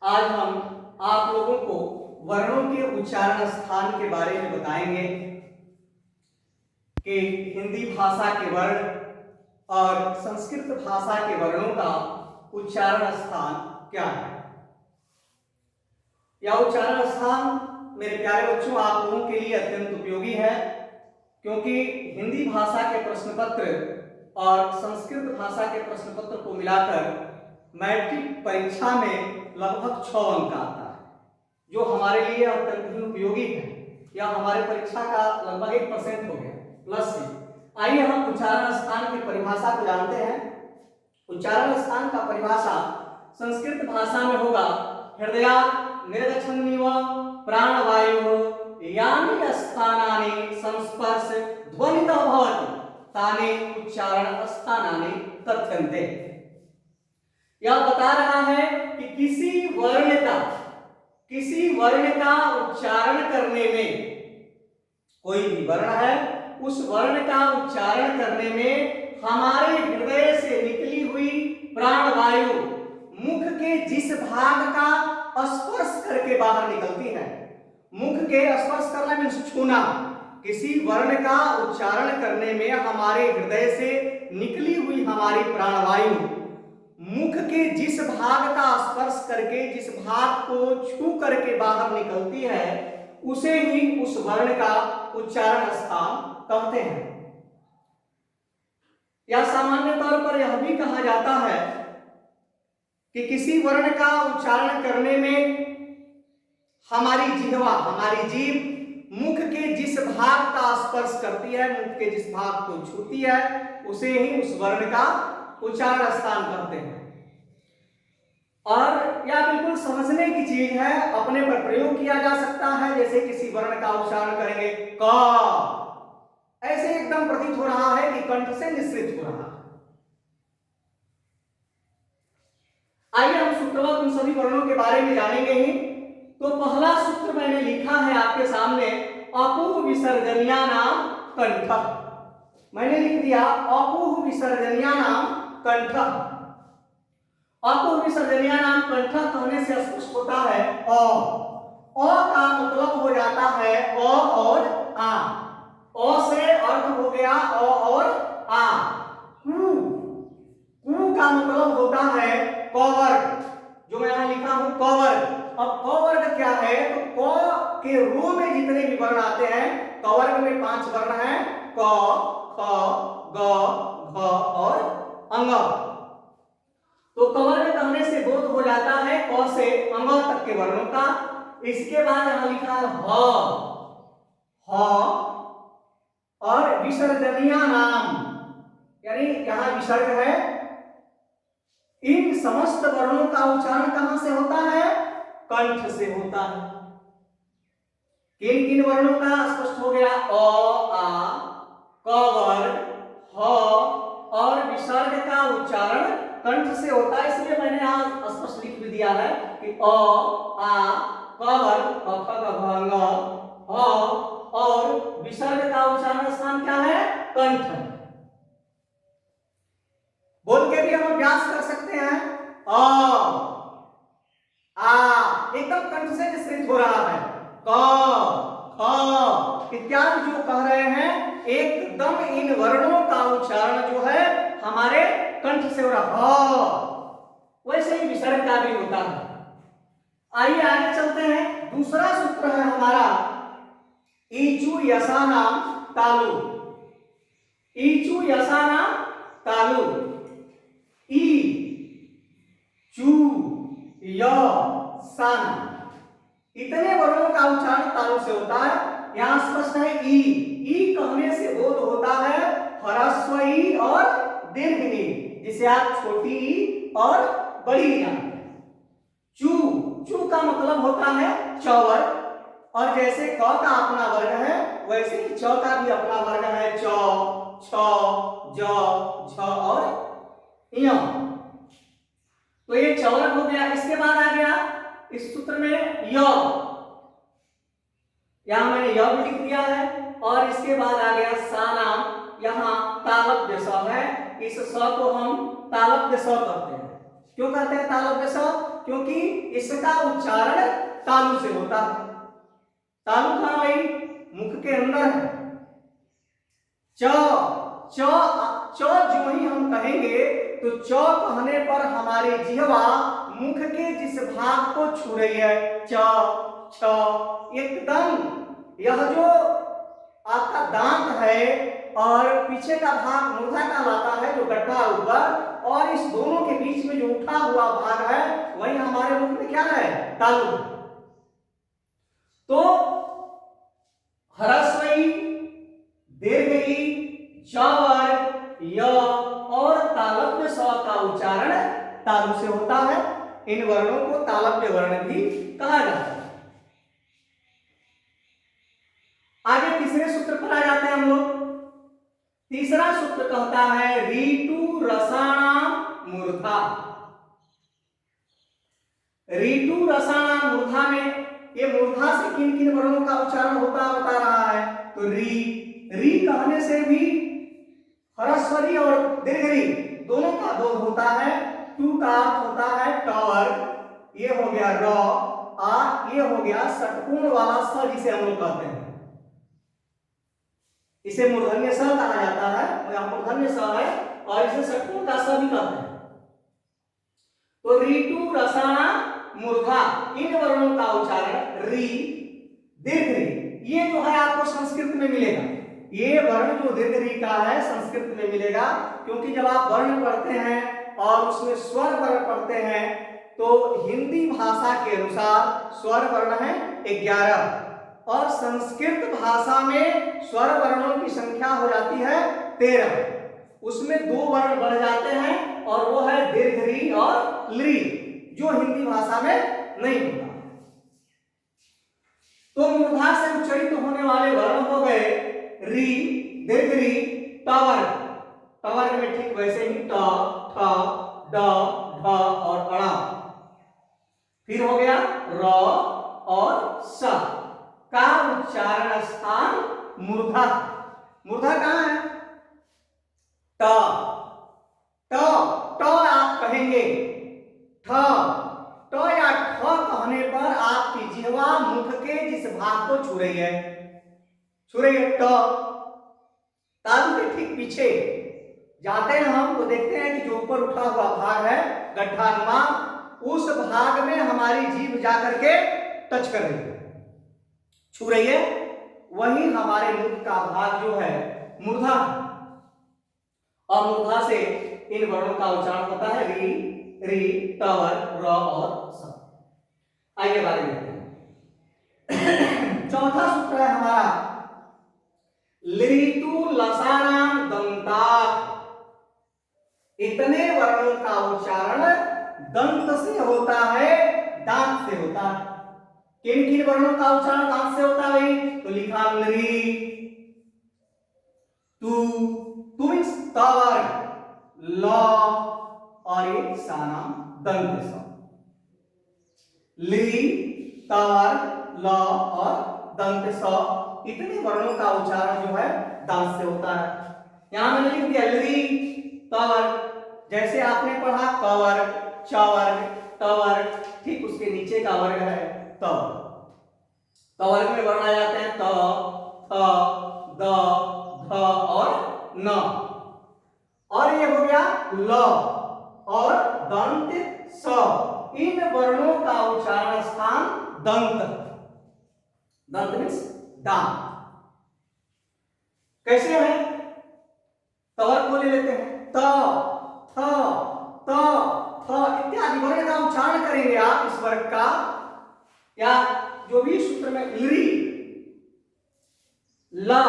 आज हम आप लोगों को वर्णों के उच्चारण स्थान के बारे में बताएंगे कि हिंदी भाषा के वर्ण और संस्कृत भाषा के वर्णों का उच्चारण स्थान क्या है। यह उच्चारण स्थान मेरे प्यारे बच्चों आप लोगों के लिए अत्यंत उपयोगी है, क्योंकि हिंदी भाषा के प्रश्न पत्र और संस्कृत भाषा के प्रश्न पत्र को मिलाकर मैट्रिक परीक्षा में लगभग 6 अंक आता है, जो हमारे लिए अत्यंत ही उपयोगी है। यह हमारे परीक्षा का लगभग 1% हो गया प्लस से। आइए हम उच्चारण स्थान की परिभाषा को जानते हैं। उच्चारण स्थान का परिभाषा संस्कृत भाषा में होगा हृदयात् निर्गच्छन्निव प्राणवायुः यानि स्थानानि संस्पर्श ध्वनितः भवति तानि उच्चारण स्थानानि कथ्यन्ते। यह बता रहा है कि किसी वर्ण का उच्चारण करने में, कोई भी वर्ण है उस वर्ण का उच्चारण करने में हमारे हृदय से निकली हुई प्राणवायु मुख के जिस भाग का स्पर्श करके बाहर निकलती है, मुख के स्पर्श करना मीन्स छूना। किसी वर्ण का उच्चारण करने में हमारे हृदय से निकली हुई हमारी प्राणवायु मुख के जिस भाग का स्पर्श करके, जिस भाग को छू करके बाहर निकलती है, उसे ही उस वर्ण का उच्चारण स्थान कहते हैं। या सामान्य तौर पर यह भी कहा जाता है कि किसी वर्ण का उच्चारण करने में हमारी जिह्वा, हमारी जीभ मुख के जिस भाग का स्पर्श करती है, मुख के जिस भाग को छूती है, उसे ही उस वर्ण का उच्चारण स्थान कहते हैं। और यह बिल्कुल समझने की चीज है, अपने पर प्रयोग किया जा सकता है। जैसे किसी वर्ण का उच्चारण करेंगे क, ऐसे एकदम प्रतीत हो रहा है कि कंठ से निश्रित हो रहा है। आइए हम सूत्रवत उन सभी वर्णों के बारे में जानेंगे ही। तो पहला सूत्र मैंने लिखा है आपके सामने, अपुः विसर्जनीयानां कंठः। मैंने लिख दिया अपुः विसर्जनीयानां कंठः। अपुः विसर्जनीयानां कंठः कहने से स्पष्ट होता है अ का मतलब हो जाता है अ और आ। अ से अर्थ हो गया अ और आ। कु का मतलब होता है कवर्ग, जो मैं यहां लिखा हूं कवर्ग। अब कवर्ग क्या है, तो क के रो में जितने भी वर्ण आते हैं, कवर्ग में 5 वर्ण हैं, क, ख, ग, घ और अंग। तो कवर्ग कहने से बोध हो जाता है क से अंग तक के वर्णों का। इसके बाद यहां लिखा है ह और विसर्जनीयानां, यानी यहां विसर्ग है। इन समस्त वर्णों का उच्चारण कहां से होता है, कंठ से होता है। किन किन वर्णों का स्पष्ट हो गया, अ, आ, क वर्ग, ह और विसर्ग का उच्चारण कंठ से होता है। इसलिए मैंने यहां स्पष्ट लिख भी दिया है कि अ, आ, क वर्ग, क, ख, ग, घ, अंग, ह और विसर्ग का उच्चारण स्थान क्या है, कंठ। बोल के भी हम अभ्यास कर सकते हैं। आ एकदम कंठ से निश्रित हो रहा है। क, ख इत्यादि जो कह रहे हैं, एकदम इन वर्णों का उच्चारण जो है हमारे कंठ से हो रहा है। वैसे ही विसर्ग का भी होता है। आइए आगे चलते हैं। दूसरा सूत्र है हमारा ईचु यसानां तालु। ईचु यसानां तालु। ई, चू, य, सान, इतने वर्णों का उच्चारण तालु से होता है। यहां स्पष्ट है ई कहने से बोध होता है ह्रस्व ई और दीर्घ ई, जिसे आप छोटी ई और बड़ी ई जानते हैं। चू का मतलब होता है चौवर्ग, और जैसे क का अपना वर्ग है, वैसे ही च का भी अपना वर्ग है, च, छ, ज, झ और य। तो ये चौवर्ग हो गया। इसके बाद आ गया इस सूत्र में य, यहां मैंने य भी लिख दिया है। और इसके बाद आ गया सानाम, यहां तालव्य स है। इस स को हम तालव्य स कहते हैं। क्यों कहते हैं तालव्य स? क्योंकि इसका उच्चारण तालु से होता है। तालु कहां भाई? मुख के अंदर है। च च च जो ही हम कहेंगे तो च कहने पर हमारी जिह्वा मुख के जिस भाग को छू रही है, च छ, एकदम यह जो आपका दांत है और पीछे का भाग मूर्धा कहलाता है, जो गड्ढा ऊपर, और इस दोनों के बीच में जो उठा हुआ भाग है वही हमारे मुख में क्या है? तालु। तो ह्रस्व ई, दीर्घ ई, च वर्ग, य और तालव्य स का उच्चारण तालु से होता है। इन वर्णों को तालव्य वर्ण भी कहा जाता है। आगे तीसरे सूत्र पर आ जाते हैं हम लोग। तीसरा सूत्र कहता है ऋतु रसाणाम मूर्धा। ऋतु रसाणाम मूर्धा में ये मूर्धा से किन किन वर्णों का उच्चारण होता बता रहा है। तो री कहने से भी ह्रस्वरी और दीर्घरी दोनों का बोध होता है। टू का अर्थ होता है टावर, ये हो गया र, आ ये हो गया षटकोण वाला स जिसे हम लोग कहते हैं, इसे मूर्धन्य स कहा जाता है। यहां मूर्धन्य स है और इसे षटकोण का स भी कहते हैं। तो ऋतु रसाणा मूर्धा, इन वर्णों का उच्चारण री, दीर्घ री, ये जो है आपको संस्कृत में मिलेगा। ये वर्ण जो दीर्घ री का है संस्कृत में मिलेगा, क्योंकि जब आप वर्ण पढ़ते हैं और उसमें स्वर वर्ण पढ़ते हैं तो हिंदी भाषा के अनुसार स्वर वर्ण है 11 और संस्कृत भाषा में स्वर वर्णों की संख्या हो जाती है 13। उसमें 2 वर्ण बढ़ जाते हैं और वो है दीर्घ री और ली, जो हिंदी भाषा में नहीं होता। तो मूर्धा से उच्चारित होने वाले वर्ण हो गए री, दीर्घ री, टावर। टावर में ठीक वैसे ही ट, ठ, ड, ढ और अड़ा। फिर हो गया र और स का उच्चारण स्थान मूर्धा। मूर्धा कहां है? ट ट ट आप कहेंगे, ठ ट या ठ कहने पर आपकी जिह्वा मुख के जिस भाग को छू रही है, ट, तालु के ठीक पीछे जाते हैं हम तो देखते हैं कि जो ऊपर उठा हुआ भाग है गड्ढानुमा, उस भाग में हमारी जीभ जाकर के टच कर रही है, छू रही है, वही हमारे मुख का भाग जो है मूर्धा। और मूर्धा से इन वर्णों का उच्चारण होता है री, री, टावर, र और स। आइए बारे में देखते हैं। चौथा सूत्र है हमारा ऋतु लसानाम दंता। इतने वर्णों का उच्चारण दंत से होता है, दांत से होता है। किन किन वर्णों का उच्चारण दांत से होता है भाई? तो लिखा ली, तू मीन्स तावर, ल और एक सानाम दंत स। ली, तावर, ल और दंत स, इतने वर्णों का उच्चारण जो है दांत से होता है। यहां मैंने लिख दिया ली, तावर, जैसे आपने पढ़ा क वर्ग, च वर्ग, त वर्ग, ठीक उसके नीचे का वर्ग है त। त वर्ग में वर्ण आ जाते हैं त, थ, द, ध और न। और ये हो गया ल और दंत स, इन वर्णों का उच्चारण स्थान दंत। दंत मीन्स दांत। कैसे है? तवर को ले लेते हैं, त, थ, त, थ इत्यादि वर्ण का उच्चारण करेंगे आप इस वर्ग का, या जो भी सूत्र में ली, ला,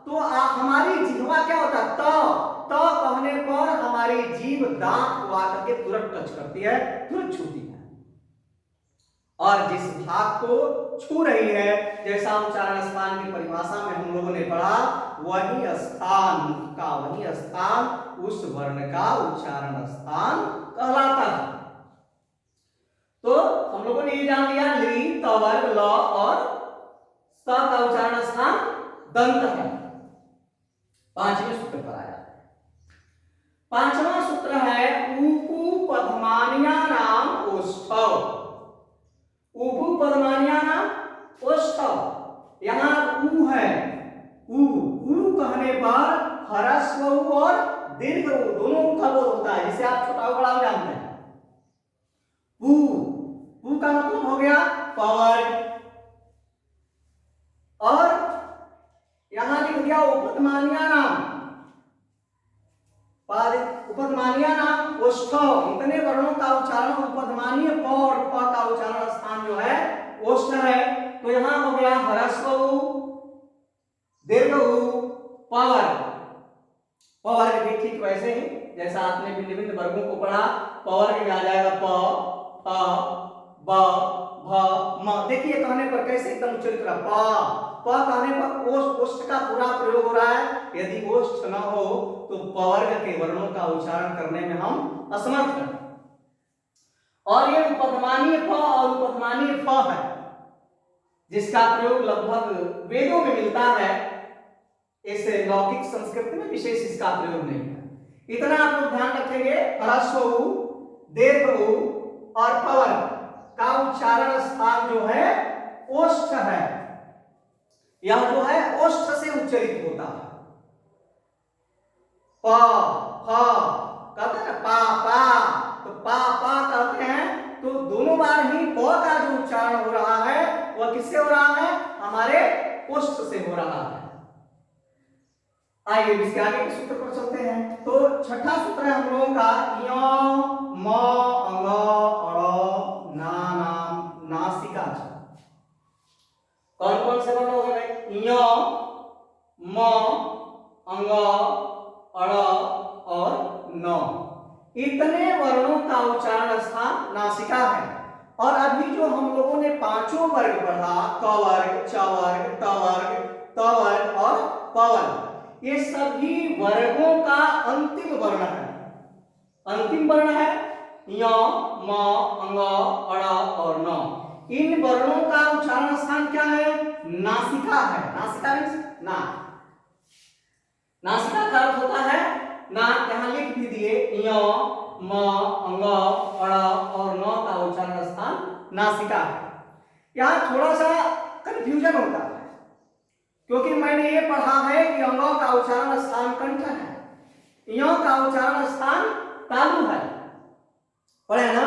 तो हमारी जिह्वा क्या होता है? त कहने पर हमारी जीभ दांत को आकर के तुरंत टच करती है, तुरंत छूती है। और जिस भाग को छू रही है, जैसा उच्चारण स्थान की परिभाषा में हम लोगों ने पढ़ा, वही स्थान मुख का, वही स्थान उस वर्ण का उच्चारण स्थान कहलाता है। तो हम लोगों ने ये जान लिया ली, तवर्ग, ल और स का उच्चारण स्थान दंत है। पांचवें सूत्र पर आया। पांचवा सूत्र है उपू पधमानी ह्रस्व उ और दीर्घ उ दोनों का बोध होता है, जिसे आप छोटा बड़ा जानते हैं। पू, पू का मतलब हो गया पावर, और यहां लिख दिया उपतमानिया नाम, उपतमानिया नाम ओष्ठ। इतने वर्णों का उच्चारण उपतमानीय प और प का उच्चारण स्थान जो है ओष्ठ है। तो यहां हो गया ह्रस्व उ, दीर्घ उ, पावर। पावर भी ठीक वैसे ही जैसा आपने भिन्न भिन्न वर्गों को पढ़ा, पावर में आ जाएगा प, फ, ब, भ, म। देखिए कहने पर कैसे एकदम उच्चरित रहा, प कहने पर ओष्ठ का पूरा प्रयोग हो रहा है। यदि ओष्ठ न हो तो पवर्ग के वर्णों का उच्चारण करने में हम असमर्थ हैं। और ये उपधमानीय प और उपधमानीय फ है, जिसका प्रयोग लगभग वेदों में मिलता है। इस लौकिक संस्कृत में विशेष इसका प्रयोग नहीं है। इतना आप लोग ध्यान रखेंगे, ह्रस्व उ, दीर्घ उ और पवर का उच्चारण स्थान जो है ओष्ठ है। यह जो है ओष्ठ से उच्चरित होता है। प, फ कहते हैं पा पा, तो पा पा कहते हैं, तो दोनों बार ही प का जो उच्चारण हो रहा है वह किससे हो रहा है, हमारे ओष्ठ से हो रहा है। आइए इसके आगे के सूत्र पर चलते हैं। तो छठा सूत्र है हम लोगों का य, म, अंग, अड़, ना, नाम, नासिका। कौन कौन से वर्ण हो गए भाई, य, म, अंग, अड़ और न। इतने वर्णों का उच्चारण स्थान नासिका है। और अभी जो हम लोगों ने पांचों वर्ग पढ़ा, क वर्ग, च वर्ग, त वर्ग, त वर्ग और प वर्ग, ये सभी वर्गों का अंतिम वर्ण है। अंतिम वर्ण है य, म, अंग, अड़ और न। इन वर्णों का उच्चारण स्थान क्या है, नासिका है। नासिका मीन्स नाक। नासिका का अर्थ होता है नाक। यहां लिख भी दिए य, म, अंग, अड़ और न का उच्चारण स्थान नासिका है। यहां थोड़ा सा कंफ्यूजन होता है, क्योंकि मैंने ये पढ़ा है कि अंग का उच्चारण स्थान कंठ है, य का उच्चारण स्थान तालु है, पढ़े ना।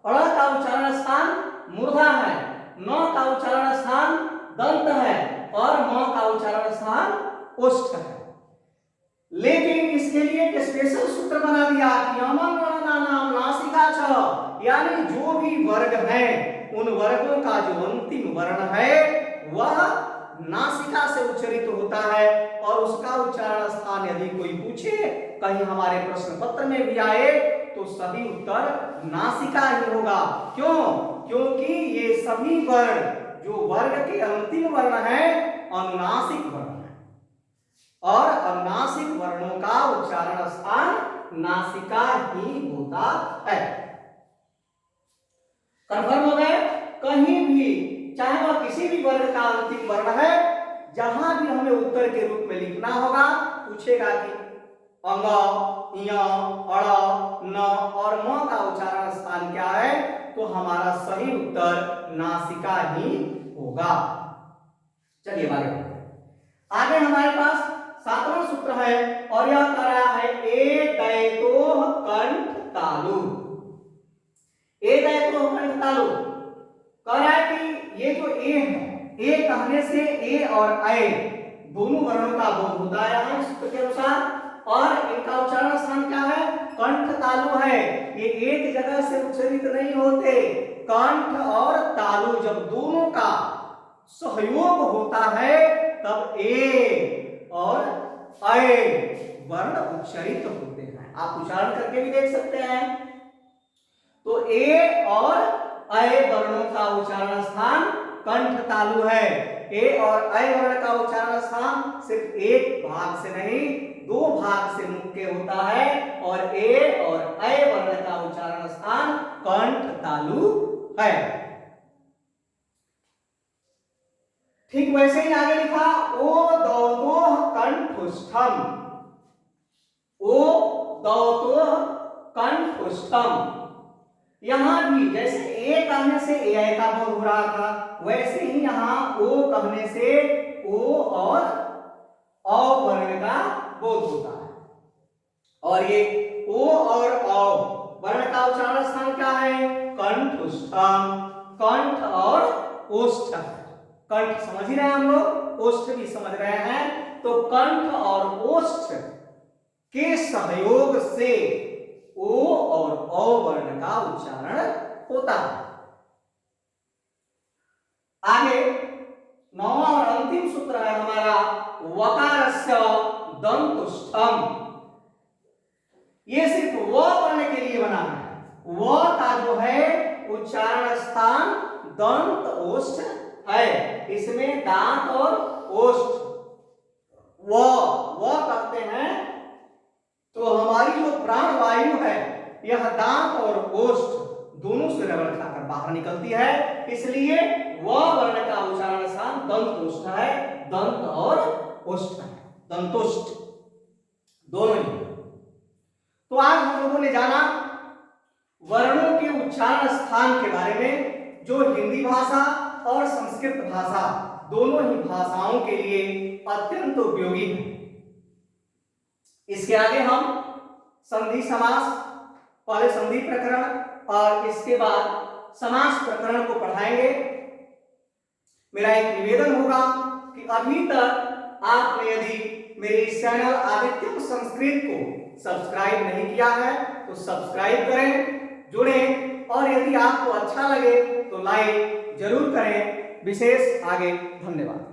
अड़ का उच्चारण स्थान मूर्धा है, न का उच्चारण स्थान दंत है और म का उच्चारण स्थान ओष्ठ है। लेकिन इसके लिए एक स्पेशल सूत्र बना दिया कि अमन नाम नासिका छ, यानी जो भी वर्ग है उन वर्गों का जो अंतिम वर्ण है वह नासिका से उच्चरित होता है। और उसका उच्चारण स्थान यदि कोई पूछे, कहीं हमारे प्रश्न पत्र में भी आए, तो सभी उत्तर नासिका ही होगा। क्यों? क्योंकि ये सभी वर्ण जो वर्ग के अंतिम वर्ण है अनुनासिक वर्ण है, और अनुनासिक वर्णों का उच्चारण स्थान नासिका ही होता है। कंफर्म हो गए? कहीं भी चाहे वह किसी भी वर्ग का अंतिम वर्ण है, जहां भी हमें उत्तर के रूप में लिखना होगा, पूछेगा कि अंग, य, अड़, न और म का उच्चारण स्थान क्या है, तो हमारा सही उत्तर नासिका ही होगा। चलिए आगे बढ़ते हैं। आगे हमारे पास सातवां सूत्र है और यह कह रहा है ए दैतोह कंठ तालु। ए दैतोह कंठ तालु कह रहा है कि ये जो ए है, ए कहने से ए और ऐ दोनों वर्णों का बोध होता है सूत्र के अनुसार, और इनका उच्चारण स्थान क्या है, कंठ तालु है। ये एक जगह से उच्चरित नहीं होते। कंठ और तालु जब दोनों का सहयोग होता है तब ए और ऐ वर्ण उच्चरित होते हैं। आप उच्चारण करके भी देख सकते हैं। तो ए और ऐ वर्णों का उच्चारण स्थान कंठ तालु है। ए और ऐ वर्ण का उच्चारण स्थान सिर्फ एक भाग से नहीं, दो भाग से मुख्य होता है, और ए और ऐ वर्ण का उच्चारण स्थान कंठ तालु है। ठीक वैसे ही आगे लिखा ओ दौतोह कंठुष्ठम। ओ दौतोह कंठुष्ठम, यहां भी जैसे ए कहने से ए का बोध हो रहा था, वैसे ही यहां ओ कहने से ओ और औ वर्ण का बोध होता है। और ये ओ और औ वर्ण का उच्चारण स्थान क्या है? कंठस्थम। कंठ और ओष्ठ। कंठ समझ ही रहे हैं हम लोग, ओष्ठ भी समझ रहे हैं। तो कंठ और ओष्ठ के सहयोग से ओ और औ वर्ण का उच्चारण होता है। आगे नौवां और अंतिम सूत्र है हमारा वकारस्य दंतुष्ठम। ये सिर्फ व वर्ण के लिए बना है। व का जो है उच्चारण स्थान दंत ओष्ठ है, इसमें दांत और ओष्ठ व कहते हैं। तो हमारी जो प्राण वायु है यह दांत और ओष्ठ दोनों से रगड़ खाकर बाहर निकलती है, इसलिए व वर्ण का उच्चारण स्थान दंत ओष्ठ है। दंत और ओष्ठ है, दंतोष्ठ दोनों ही। तो आज हम लोगों ने जाना वर्णों के उच्चारण स्थान के बारे में, जो हिंदी भाषा और संस्कृत भाषा दोनों ही भाषाओं के लिए अत्यंत उपयोगी है। इसके आगे हम संधि समास, पहले संधि प्रकरण और इसके बाद समास प्रकरण को पढ़ाएंगे। मेरा एक निवेदन होगा कि अभी तक आपने यदि मेरे इस चैनल आदित्यम संस्कृत को सब्सक्राइब नहीं किया है तो सब्सक्राइब करें, जुड़ें, और यदि आपको अच्छा लगे तो लाइक जरूर करें। विशेष आगे धन्यवाद।